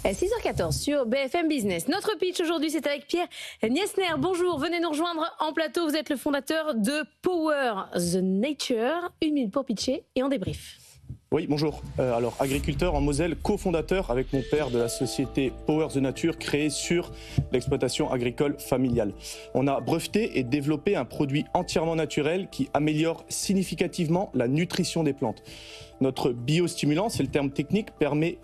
6h14 sur BFM Business. Notre pitch aujourd'hui, c'est avec Pierre Niesner. Bonjour, venez nous rejoindre en plateau. Vous êtes le fondateur de Power the Nature. 1 minute pour pitcher et on débrief. Oui, bonjour. Alors, agriculteur en Moselle, cofondateur avec mon père de la société Power the Nature créée sur l'exploitation agricole familiale. On a breveté et développé un produit entièrement naturel qui améliore significativement la nutrition des plantes. Notre biostimulant, c'est le terme technique, permet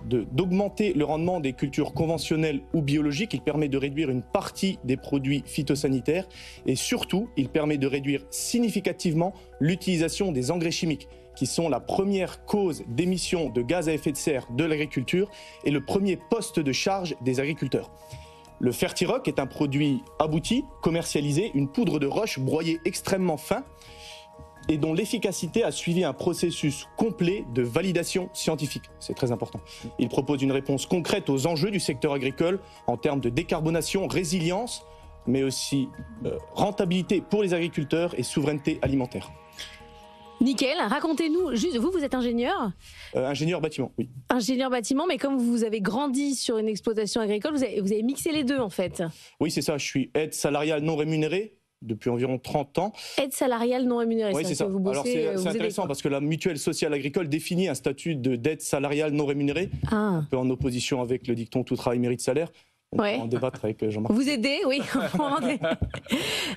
d'augmenter le rendement des cultures conventionnelles ou biologiques. Il permet de réduire une partie des produits phytosanitaires et surtout, il permet de réduire significativement l'utilisation des engrais chimiques, qui sont la première cause d'émissions de gaz à effet de serre de l'agriculture et le premier poste de charge des agriculteurs. Le Fertirock est un produit abouti, commercialisé, une poudre de roche broyée extrêmement fin et dont l'efficacité a suivi un processus complet de validation scientifique. C'est très important. Il propose une réponse concrète aux enjeux du secteur agricole en termes de décarbonation, résilience, mais aussi rentabilité pour les agriculteurs et souveraineté alimentaire. Nickel, racontez-nous, juste, vous êtes ingénieur ? Ingénieur bâtiment, oui. Ingénieur bâtiment, mais comme vous avez grandi sur une exploitation agricole, vous avez mixé les deux en fait. Oui, c'est ça, je suis aide salariale non rémunérée depuis environ 30 ans. Aide salariale non rémunérée, oui, c'est ça. Vous bossez, alors c'est intéressant parce que la mutuelle sociale agricole définit un statut d'aide salariale non rémunérée, un peu en opposition avec le dicton tout travail mérite salaire. On peut en débattre avec Jean-Marc. Vous aidez, oui.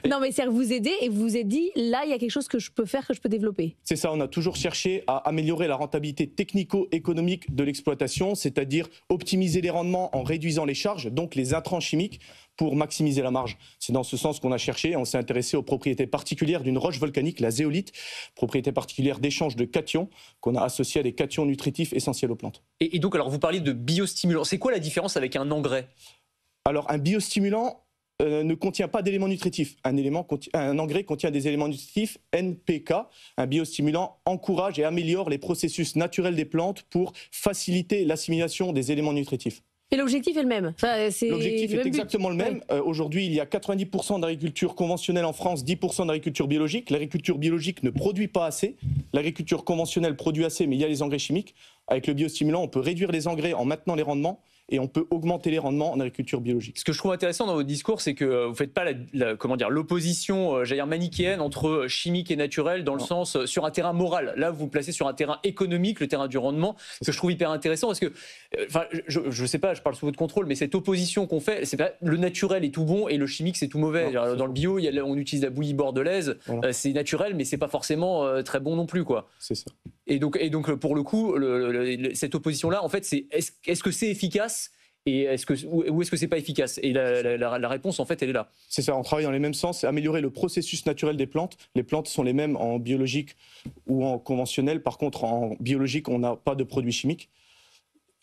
Non, mais c'est vous aidez et vous vous êtes dit, là, il y a quelque chose que je peux faire, que je peux développer. C'est ça, on a toujours cherché à améliorer la rentabilité technico-économique de l'exploitation, c'est-à-dire optimiser les rendements en réduisant les charges, donc les intrants chimiques, pour maximiser la marge. C'est dans ce sens qu'on a cherché. On s'est intéressé aux propriétés particulières d'une roche volcanique, la zéolite, propriété particulière d'échange de cations qu'on a associé à des cations nutritifs essentiels aux plantes. Et donc, alors vous parliez de biostimulant. C'est quoi la différence avec un engrais ? Alors, un biostimulant ne contient pas d'éléments nutritifs. Un engrais contient des éléments nutritifs NPK. Un biostimulant encourage et améliore les processus naturels des plantes pour faciliter l'assimilation des éléments nutritifs. Et l'objectif est le même. L'objectif est exactement le même. Aujourd'hui, il y a 90% d'agriculture conventionnelle en France, 10% d'agriculture biologique. L'agriculture biologique ne produit pas assez. L'agriculture conventionnelle produit assez, mais il y a les engrais chimiques. Avec le biostimulant, on peut réduire les engrais en maintenant les rendements et on peut augmenter les rendements en agriculture biologique. Ce que je trouve intéressant dans votre discours, c'est que vous ne faites pas l'opposition manichéenne entre chimique et naturel dans le sens sur un terrain moral. Là, vous vous placez sur un terrain économique, le terrain du rendement, ce que je trouve hyper intéressant parce que, je ne sais pas, je parle sous votre contrôle, mais cette opposition qu'on fait, c'est pas le naturel est tout bon et le chimique c'est tout mauvais. Non, dans le bio, on utilise la bouillie bordelaise, c'est naturel, mais c'est pas forcément très bon non plus, quoi. C'est ça. Et donc pour le coup, cette opposition-là, en fait, est-ce que c'est efficace et ou est-ce que c'est pas efficace ? Et la réponse, en fait, elle est là. C'est ça, on travaille dans les mêmes sens, c'est améliorer le processus naturel des plantes. Les plantes sont les mêmes en biologique ou en conventionnel. Par contre, en biologique, on n'a pas de produits chimiques.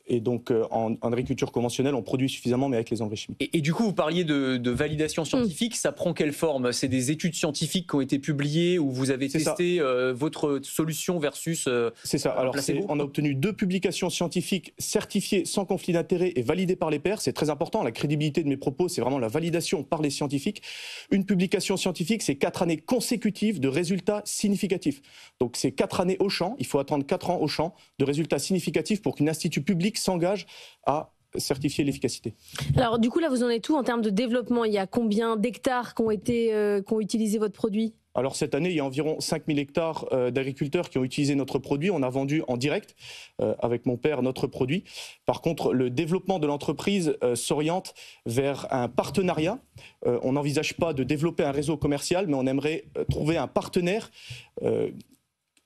Et donc, en agriculture conventionnelle, on produit suffisamment, mais avec les engrais chimiques. Et du coup, vous parliez de validation scientifique. Ça prend quelle forme ? C'est des études scientifiques qui ont été publiées où vous avez testé votre solution versus C'est ça. Alors, on a obtenu 2 publications scientifiques certifiées sans conflit d'intérêt et validées par les pairs. C'est très important. La crédibilité de mes propos, c'est vraiment la validation par les scientifiques. Une publication scientifique, c'est 4 années consécutives de résultats significatifs. Donc, c'est 4 années au champ. Il faut attendre 4 ans au champ de résultats significatifs pour qu'un institut public s'engage à certifier l'efficacité. Alors du coup là vous en êtes où en termes de développement ? Il y a combien d'hectares qui ont utilisé votre produit ? Alors cette année, il y a environ 5000 hectares d'agriculteurs qui ont utilisé notre produit. On a vendu en direct avec mon père notre produit. Par contre, le développement de l'entreprise s'oriente vers un partenariat. On n'envisage pas de développer un réseau commercial, mais on aimerait trouver un partenaire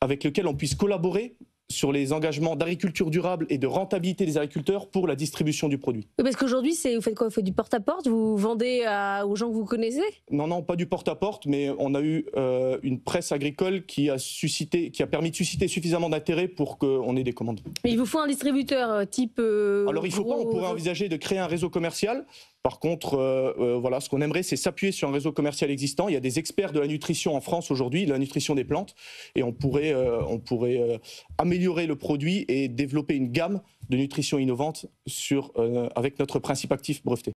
avec lequel on puisse collaborer sur les engagements d'agriculture durable et de rentabilité des agriculteurs pour la distribution du produit. Oui, parce qu'aujourd'hui, vous faites quoi ? Vous faites du porte-à-porte ? Vous vendez aux gens que vous connaissez ? Non, pas du porte-à-porte, mais on a eu une presse agricole qui a permis de susciter suffisamment d'intérêt pour qu'on ait des commandes. Mais il vous faut un distributeur type... Alors il faut pas, on pourrait envisager de créer un réseau commercial. Par contre, ce qu'on aimerait, c'est s'appuyer sur un réseau commercial existant. Il y a des experts de la nutrition en France aujourd'hui, de la nutrition des plantes, et on pourrait améliorer le produit et développer une gamme de nutrition innovante avec notre principe actif breveté.